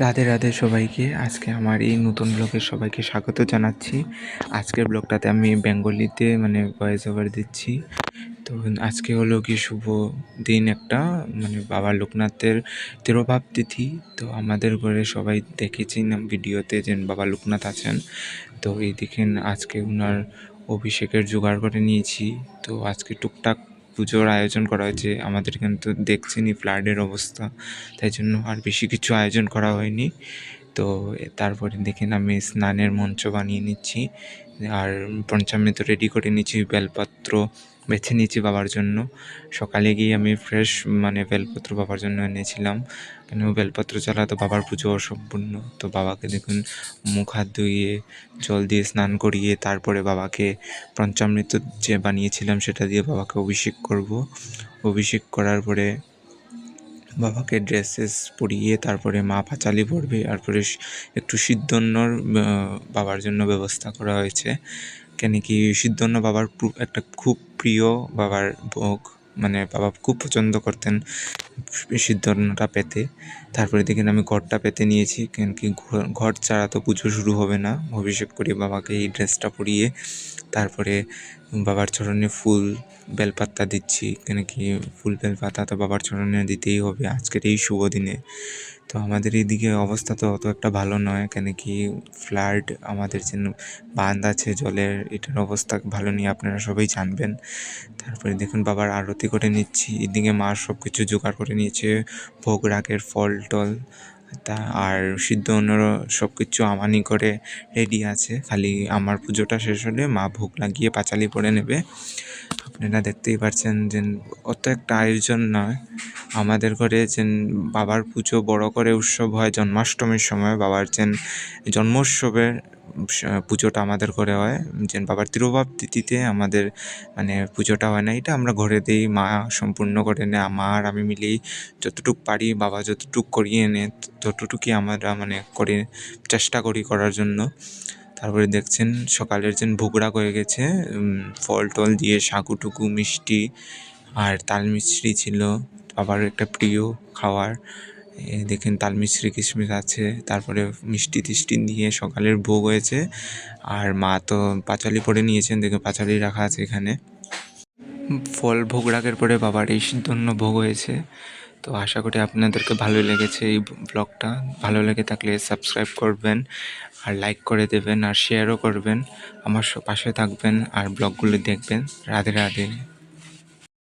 রাধে রাধে সবাইকে। আজকে আমার এই নতুন ব্লগে সবাইকে স্বাগত জানাচ্ছি। আজকের ব্লগটাতে আমি বেঙ্গলিতে ভয়েস ওভার দিচ্ছি। তো আজকে হলো কি শুভ দিন একটা, বাবা লোকনাথের তিরোভাব তিথি। তো আমাদের ঘরে সবাই দেখেছি না ভিডিওতে যে বাবা লোকনাথ আছেন। তো এই দেখেন আজকে ওনার অভিষেকের জোগাড় করে নিয়েছি। তো আজকে টুকটাক পুজোর আয়োজন করা হয়েছে। আমাদের এখানে তো দেখছেনই ফ্লাডের অবস্থা, তাই জন্য আর বেশি কিছু আয়োজন করা হয়নি। তো তারপরে দেখেন আমি স্নানের মঞ্চ বানিয়ে নিচ্ছি আর পঞ্চামৃত রেডি করে নিচ্ছি, বেলপত্র বেছে নিয়েছি বাবার জন্য। সকালে গিয়ে আমি ফ্রেশ বেলপত্র বাবার জন্য এনেছিলাম, কেন বেলপত্র ছাড়া তো বাবার পুজো অসম্পূর্ণ। তো বাবাকে দেখুন মুখ হাত ধুইয়ে জল দিয়ে স্নান করিয়ে তারপরে বাবাকে পঞ্চামৃত যে বানিয়েছিলাম সেটা দিয়ে বাবাকে অভিষেক করব। অভিষেক করার পরে বাবাকে ড্রেসেস পরিয়ে তারপরে মা পাঁচালি পড়বে। তারপরে একটু সিদ্ধন্নর বাবার জন্য ব্যবস্থা করা হয়েছে, কেন কি সিদ্ধন্ন বাবার একটা খুব প্রিয় বাবার ভোগ, বাবা খুব পছন্দ করতেন সিদ্ধন্নটা পেতে। তারপরে দেখেন আমি ঘরটা পেতে নিয়েছি, কেন কি ঘর ছাড়া তো পুজো শুরু হবে না। অভিষেক করে বাবাকে এই ড্রেসটা পরিয়ে তারপরে বাবার চরণে ফুল বেলপাতা দিচ্ছি, কেন কি ফুল বেলপাতা তো বাবার চরণে দিতেই হবে আজকের এই শুভ দিনে। তো আমাদের এইদিকে অবস্থা তো অত একটা ভালো নয়, কেন কি ফ্লাড আমাদের যে বাঁধ আছে জলের, এটার অবস্থা ভালো নেই, আপনারা সবাই জানবেন। তারপরে দেখুন বাবার আরতি করে নিচ্ছি। এদিকে মা সব কিছু জোগাড় করে নিয়েছে, ভোগ রাগের ফল টল আর সিদ্ধ অন্যরা সব কিছু আমানি করে রেডি আছে। খালি আমার পুজোটা শেষ হলে মা ভোগ লাগিয়ে পাঁচালি পড়ে নেবে। আপনারা দেখতেই পাচ্ছেন যে অত একটা আয়োজন নয় আমাদের ঘরে। যে বাবার পুজো বড় করে উৎসব হয় জন্মাষ্টমীর সময়, বাবার জন্মোৎসবের পুজোটা আমাদের ঘরে হয়। যে বাবার তিরোভাব তিথিতে আমাদের পুজোটা হয় না, এটা আমরা ঘরে দিই, মা সম্পূর্ণ করে নেয়। মা আর আমি মিলেই যতটুকু পারি বাবা যতটুকু করিয়ে এনে ততটুকুই আমরা করে চেষ্টা করি করার জন্য। তারপরে দেখছেন সকালের যে ভোগরাগ হয়ে গেছে, ফল টল দিয়ে সাগুটুকু মিষ্টি আর তাল মিছরি ছিল বাবার একটা প্রিয় খাওয়ার। দেখেন তাল মিছরি কিশমিশ আছে, তারপরে মিষ্টি টিষ্টি দিয়ে সকালের ভোগ হয়েছে। আর মা তো পাঁচালি পড়ে নিয়েছেন, দেখে পাঁচালি রাখা আছে এখানে। ফল ভোগ রাখার পরে বাবার এই সিদ্ধন্য ভোগ হয়েছে। তো আশা করি আপনাদেরকে ভালো লেগেছে এই ব্লগটা। ভালো লেগে থাকলে সাবস্ক্রাইব করবেন আর লাইক করে দেবেন আর শেয়ারও করবেন। আমার পাশে থাকবেন আর ব্লগগুলো দেখবেন। রাধে রাধে।